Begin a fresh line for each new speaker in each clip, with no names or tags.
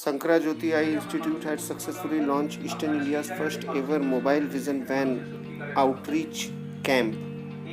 Sankara Jyoti Eye Institute had successfully launched Eastern India's first ever mobile vision van outreach camp,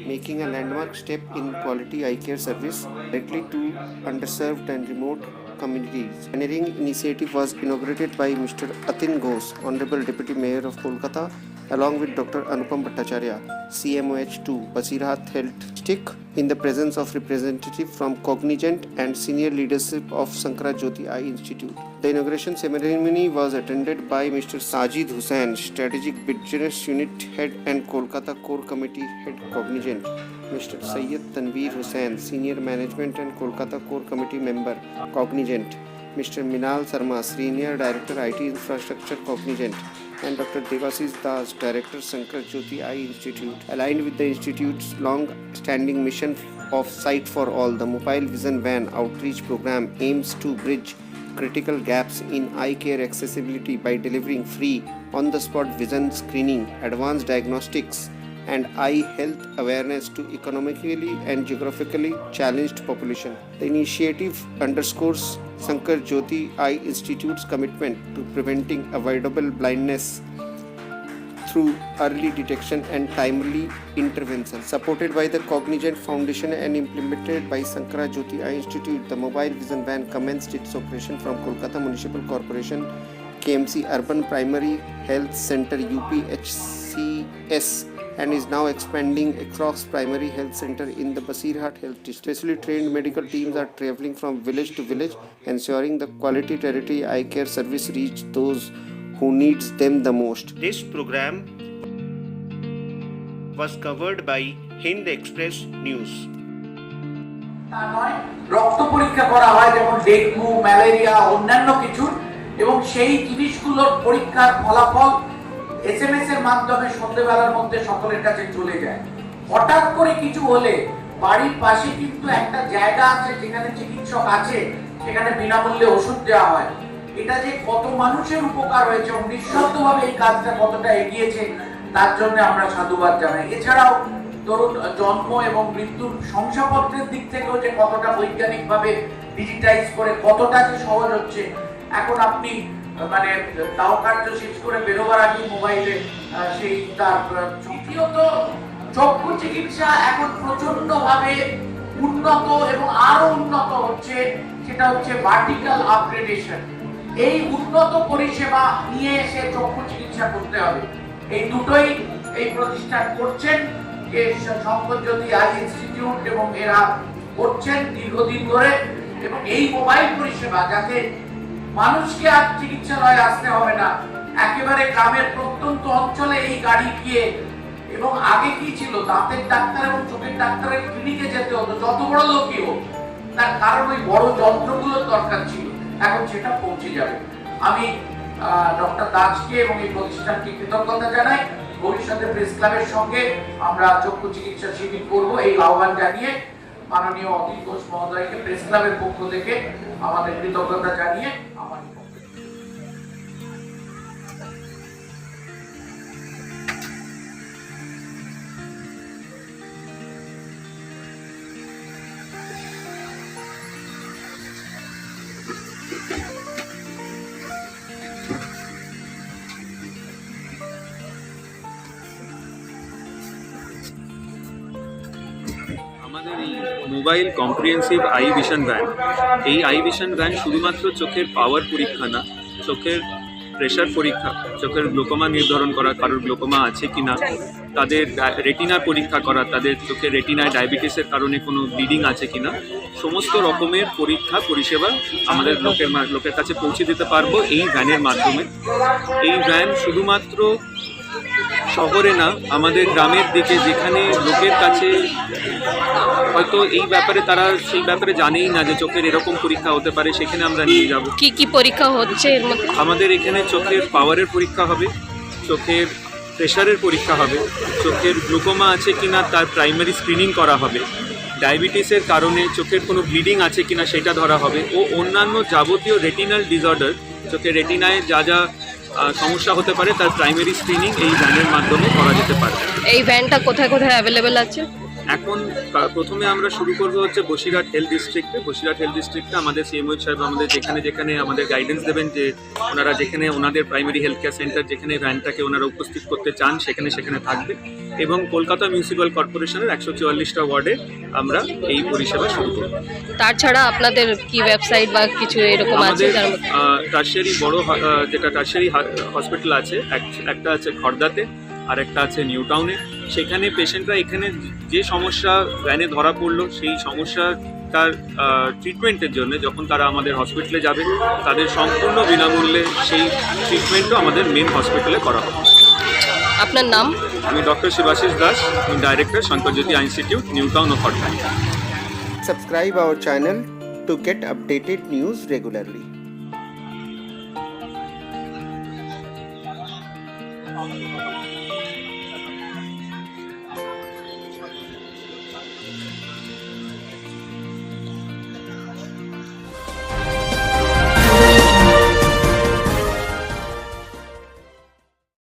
making a landmark step in quality eye care service directly to underserved and remote communities. The pioneering initiative was inaugurated by Mr. Atin Ghosh, Honorable Deputy Mayor of Kolkata, along with Dr. Anupam Bhattacharya, CMOH2, Basirhat Health Stick, in the presence of representatives from Cognizant and senior leadership of Sankara Jyoti Eye Institute. The inauguration ceremony was attended by Mr. Sajid Hussain, Strategic Business Unit Head and Kolkata Core Committee Head Cognizant, Mr. Syed Tanveer Hussain, Senior Management and Kolkata Core Committee Member, Cognizant, Mr. Minal Sarma, Senior Director IT Infrastructure, Cognizant, and Dr. Devasis Das, Director, Sankara Jyoti Eye Institute. Aligned with the Institute's long-standing mission of Sight for All, the Mobile Vision Van outreach program aims to bridge critical gaps in eye care accessibility by delivering free, on-the-spot vision screening, advanced diagnostics, and eye health awareness to economically and geographically challenged population. The initiative underscores Sankara Jyoti Eye Institute's commitment to preventing avoidable blindness through early detection and timely intervention. Supported by the Cognizant Foundation and implemented by Sankara Jyoti Eye Institute, the mobile vision van commenced its operation from Kolkata Municipal Corporation, KMC Urban Primary Health Center UPHCS, and is now expanding across primary health center in the Basirhat Health District. Specially trained medical teams are traveling from village to village, ensuring the quality tertiary eye care service reach those who needs them the most. This program was covered by Hind Express News.
রক্ত পরীক্ষা করা হয় যেমন dengue, malaria, অন্যান্য কিছু, এবং সেই জিনিসগুলোর পরীক্ষার ফলাফল এসএমএস এর মাধ্যমে সন্ধ্যাবেলার মধ্যে সকলের কাছে চলে যায়। হঠাৎ করে কিছু হলে বাড়ির পাশে কিন্তু একটা জায়গা আছে যেখানে চিকিৎসক আছে, সেখানে বিনামূল্যে ওষুধ দেওয়া হয়। এটা যে কত মানুষের উপকার হয়েছে এবং নিঃশব্দভাবে এই কাজটা কতটা এগিয়েছে তার জন্য আমরা সাধুবাদ জানাই। এছাড়াও ধরুন জন্ম এবং মৃত্যুর শংসাপত্রের দিক থেকেও যে কতটা বৈজ্ঞানিকভাবে ডিজিটাইজ করে কতটা যে সহজ হচ্ছে। এখন আপনি মানে তাও কার্য শেষ করে বেরোবার আগে মোবাইলে সেই তার তৃতীয়ত চক্ষু চিকিৎসা এখন প্রচন্ড ভাবে উন্নত এবং আরো উন্নত হচ্ছে, সেটা হচ্ছে ভার্টিক্যাল আপগ্রেডেশন। এই উন্নত পরিষেবা নিয়ে এসে চক্ষু চিকিৎসা করতে হবে। এই দুটোই এই প্রতিষ্ঠান করছেন, যে শঙ্কর জ্যোতি আই ইনস্টিটিউট, এবং এরা করছেন দীর্ঘদিন ধরে। এবং এই মোবাইল পরিষেবা যাতে মানুষকে আর চিকিৎসালয়ে আসতে হবে না, একেবারে গ্রামের প্রত্যন্ত অঞ্চলে এই গাড়ি গিয়ে, এবং আগে কি ছিল দাঁতের ডাক্তার এবং চোখের ডাক্তারের ক্লিনিকে যেতে হতো যত বড় লোকই হোক, তার কারণ ওই বড় যন্ত্রগুলোর দরকার ছিল। এখন সেটা পৌঁছে যাবে। আমি ডক্টর দাসকে এবং এই প্রতিষ্ঠানকে কৃতজ্ঞতা জানাই। ভবিষ্যতে প্রেস ক্লাবের সঙ্গে আমরা চক্ষু চিকিৎসা শিবির করবো এই আহ্বান জানিয়ে মাননীয় অতীন ঘোষ মহোদয়কে প্রেস ক্লাবের পক্ষ থেকে আমাদের কৃতজ্ঞতা জানিয়ে আমার
আমাদের এই mobile comprehensive I vision van, এই আই ভিশন ভ্যান শুধুমাত্র চোখের পাওয়ার পরীক্ষা না, চোখের প্রেশার পরীক্ষা, চোখের গ্লোকোমা নির্ধারণ করা, কারোর গ্লোকোমা আছে কি না, তাদের রেটিনার পরীক্ষা করা, তাদের চোখের রেটিনায় ডায়াবেটিসের কারণে কোনো ব্লিডিং আছে কি না, সমস্ত রকমের পরীক্ষা পরিষেবা আমাদের লোকের কাছে পৌঁছে দিতে পারবো এই ভ্যানের মাধ্যমে। এই ভ্যান শুধুমাত্র শহরে না, আমাদের গ্রামের দিকে যেখানে লোকের কাছে হয়তো এই ব্যাপারে তারা সেই ব্যাপারে জানেই না যে চোখের এরকম পরীক্ষা হতে পারে, সেখানে আমরা নিয়ে যাব।
কি কি পরীক্ষা হচ্ছে এর মধ্যে?
আমাদের এখানে চোখের পাওয়ারের পরীক্ষা হবে, চোখের প্রেশারের পরীক্ষা হবে, চোখের গ্লুকোমা আছে কিনা তার প্রাইমারি স্ক্রিনিং করা হবে, ডায়াবেটিসের কারণে চোখের কোনো ব্লিডিং আছে কিনা সেটা ধরা হবে, ও অন্যান্য যাবতীয় রেটিনাল ডিসঅর্ডার, চোখের রেটিনায় যা যা সমস্যা হতে পারে তার প্রাইমারি স্ক্রিনিং এই ভ্যানের মাধ্যমে করা যেতে পারে।
এই ভ্যানটা কোথায় কোথায় অ্যাভেলেবেল আছে?
এখন প্রথমে আমরা শুরু করব হচ্ছে বসিরহাট হেলথ ডিস্ট্রিক্টে আমাদের সিএমও সাহেব আমাদের যেখানে আমাদের গাইডেন্স দেবেন যে ওনারা যেখানে ওনাদের প্রাইমারি হেলথ কেয়ার সেন্টার যেখানে ভ্যানটাকে ওনারা উপস্থিত করতে চান সেখানে থাকবে এবং কলকাতা মিউনিসিপ্যাল কর্পোরেশনের 144টা ওয়ার্ডে আমরা এই পরিষেবা শুরু করব।
তাছাড়া আপনাদের কি ওয়েবসাইট বা কিছু এরকম আছে
আমাদের
যার মধ্যে?
টার্সিয়ারি যেটা টার্সিয়ারি হসপিটাল আছে একটা আছে খড়দাতে আর একটা আছে নিউ টাউনে। সেখানে পেশেন্টরা এখানে যে সমস্যা ভ্যানে ধরা পড়লো সেই সমস্যাটার ট্রিটমেন্টের জন্য যখন তারা আমাদের হসপিটালে যাবে তাদের সম্পূর্ণ বিনামূল্যে সেই ট্রিটমেন্টও আমাদের মেন হসপিটালে করা হবে।
আপনার নাম?
আমি doctor Shibashish Das, director Shankarjyoti eye institute, New Town ও Khardah.
Subscribe our channel to get updated news regularly.